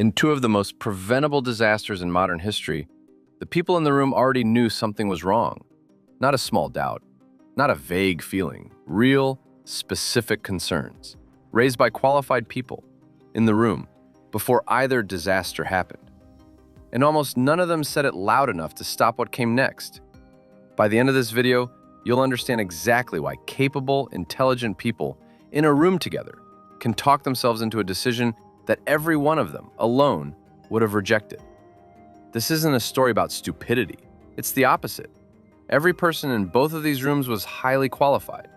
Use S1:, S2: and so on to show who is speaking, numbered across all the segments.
S1: In two of the most preventable disasters in modern history, the people in the room already knew something was wrong. Not a small doubt, not a vague feeling, real, specific concerns, raised by qualified people in the room before either disaster happened. And almost none of them said it loud enough to stop what came next. By the end of this video, you'll understand exactly why capable, intelligent people in a room together can talk themselves into a decision that every one of them, alone, would have rejected. This isn't a story about stupidity. It's the opposite. Every person in both of these rooms was highly qualified.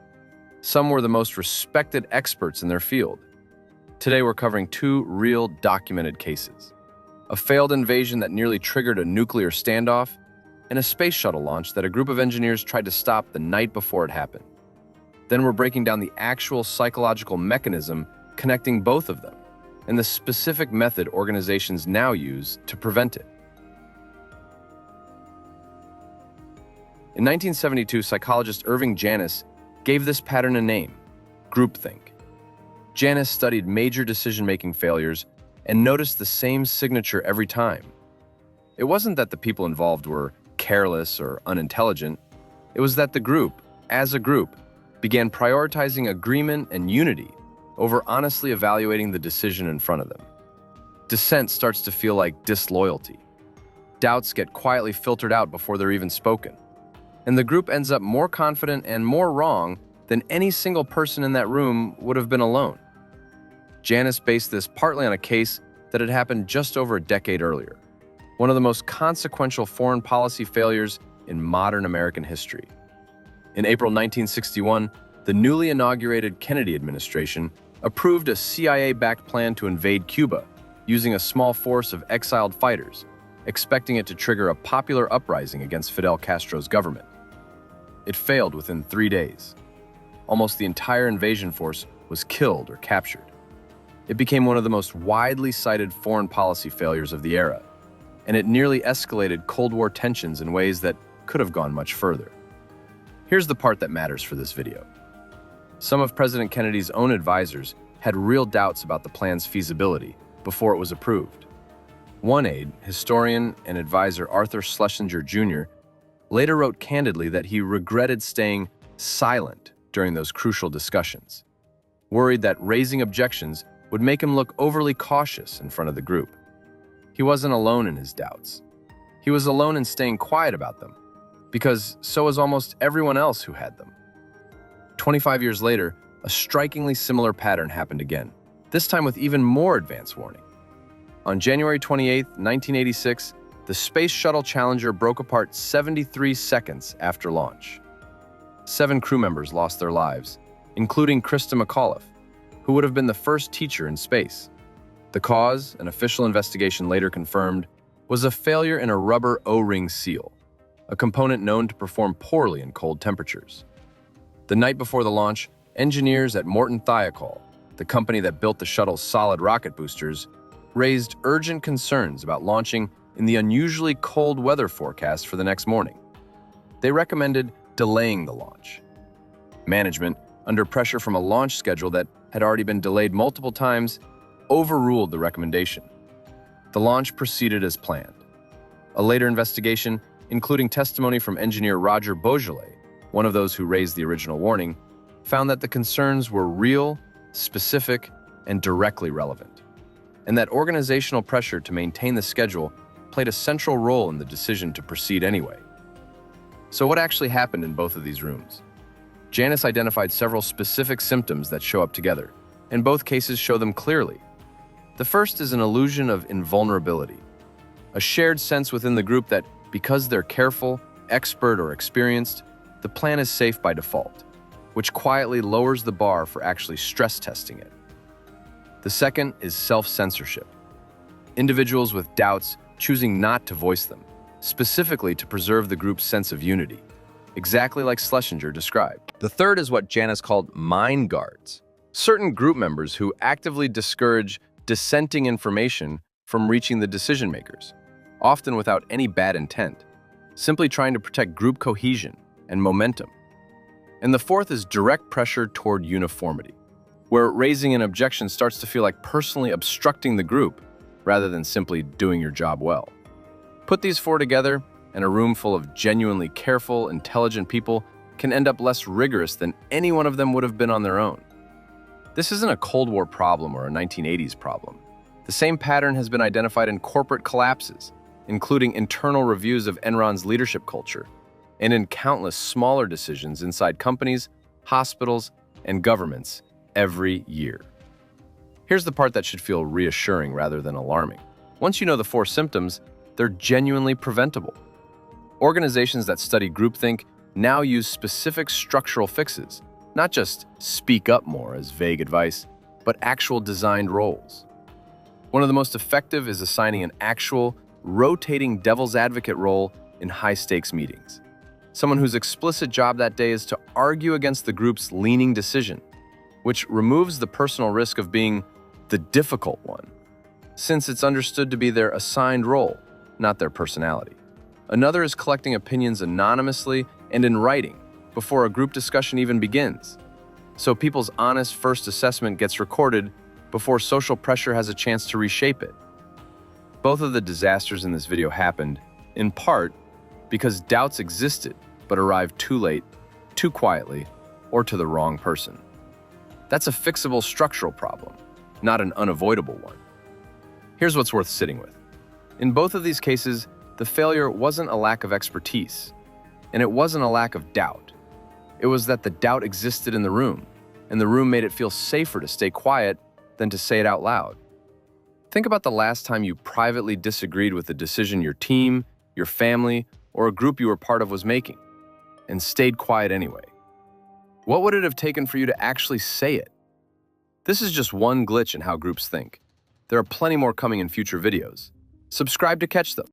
S1: Some were the most respected experts in their field. Today we're covering two real documented cases: a failed invasion that nearly triggered a nuclear standoff, and a space shuttle launch that a group of engineers tried to stop the night before it happened. Then we're breaking down the actual psychological mechanism connecting both of them, and the specific method organizations now use to prevent it. In 1972, psychologist Irving Janis gave this pattern a name: groupthink. Janis studied major decision-making failures and noticed the same signature every time. It wasn't that the people involved were careless or unintelligent. It was that the group, as a group, began prioritizing agreement and unity over honestly evaluating the decision in front of them. Dissent starts to feel like disloyalty. Doubts get quietly filtered out before they're even spoken. And the group ends up more confident and more wrong than any single person in that room would have been alone. Janis based this partly on a case that had happened just over a decade earlier, one of the most consequential foreign policy failures in modern American history. In April 1961, the newly inaugurated Kennedy administration approved a CIA-backed plan to invade Cuba using a small force of exiled fighters, expecting it to trigger a popular uprising against Fidel Castro's government. It failed within 3 days. Almost the entire invasion force was killed or captured. It became one of the most widely cited foreign policy failures of the era, and it nearly escalated Cold War tensions in ways that could have gone much further. Here's the part that matters for this video. Some of President Kennedy's own advisors had real doubts about the plan's feasibility before it was approved. One aide, historian and advisor Arthur Schlesinger Jr., later wrote candidly that he regretted staying silent during those crucial discussions, worried that raising objections would make him look overly cautious in front of the group. He wasn't alone in his doubts. He was alone in staying quiet about them, because so was almost everyone else who had them. 25 years later, a strikingly similar pattern happened again, this time with even more advance warning. On January 28, 1986, the Space Shuttle Challenger broke apart 73 seconds after launch. 7 crew members lost their lives, including Krista McAuliffe, who would have been the first teacher in space. The cause, an official investigation later confirmed, was a failure in a rubber O-ring seal, a component known to perform poorly in cold temperatures. The night before the launch, engineers at Morton Thiokol, the company that built the shuttle's solid rocket boosters, raised urgent concerns about launching in the unusually cold weather forecast for the next morning. They recommended delaying the launch. Management, under pressure from a launch schedule that had already been delayed multiple times, overruled the recommendation. The launch proceeded as planned. A later investigation, including testimony from engineer Roger Beaujolais, one of those who raised the original warning, found that the concerns were real, specific, and directly relevant, and that organizational pressure to maintain the schedule played a central role in the decision to proceed anyway. So what actually happened in both of these rooms? Janis identified several specific symptoms that show up together, and both cases show them clearly. The first is an illusion of invulnerability, a shared sense within the group that because they're careful, expert, or experienced, the plan is safe by default, which quietly lowers the bar for actually stress testing it. The second is self-censorship. Individuals with doubts choosing not to voice them, specifically to preserve the group's sense of unity, exactly like Schlesinger described. The third is what Janis called mind guards, certain group members who actively discourage dissenting information from reaching the decision makers, often without any bad intent, simply trying to protect group cohesion and momentum. And the fourth is direct pressure toward uniformity, where raising an objection starts to feel like personally obstructing the group rather than simply doing your job well. Put these four together, and a room full of genuinely careful, intelligent people can end up less rigorous than any one of them would have been on their own. This isn't a Cold War problem or a 1980s problem. The same pattern has been identified in corporate collapses, including internal reviews of Enron's leadership culture, and in countless smaller decisions inside companies, hospitals, and governments every year. Here's the part that should feel reassuring rather than alarming. Once you know the four symptoms, they're genuinely preventable. Organizations that study groupthink now use specific structural fixes, not just speak up more as vague advice, but actual designed roles. One of the most effective is assigning an actual, rotating devil's advocate role in high-stakes meetings. Someone whose explicit job that day is to argue against the group's leaning decision, which removes the personal risk of being the difficult one, since it's understood to be their assigned role, not their personality. Another is collecting opinions anonymously and in writing before a group discussion even begins, so people's honest first assessment gets recorded before social pressure has a chance to reshape it. Both of the disasters in this video happened, in part, because doubts existed but arrived too late, too quietly, or to the wrong person. That's a fixable structural problem, not an unavoidable one. Here's what's worth sitting with. In both of these cases, the failure wasn't a lack of expertise, and it wasn't a lack of doubt. It was that the doubt existed in the room, and the room made it feel safer to stay quiet than to say it out loud. Think about the last time you privately disagreed with the decision your team, your family, or a group you were part of was making, and stayed quiet anyway. What would it have taken for you to actually say it? This is just one glitch in how groups think. There are plenty more coming in future videos. Subscribe to catch them.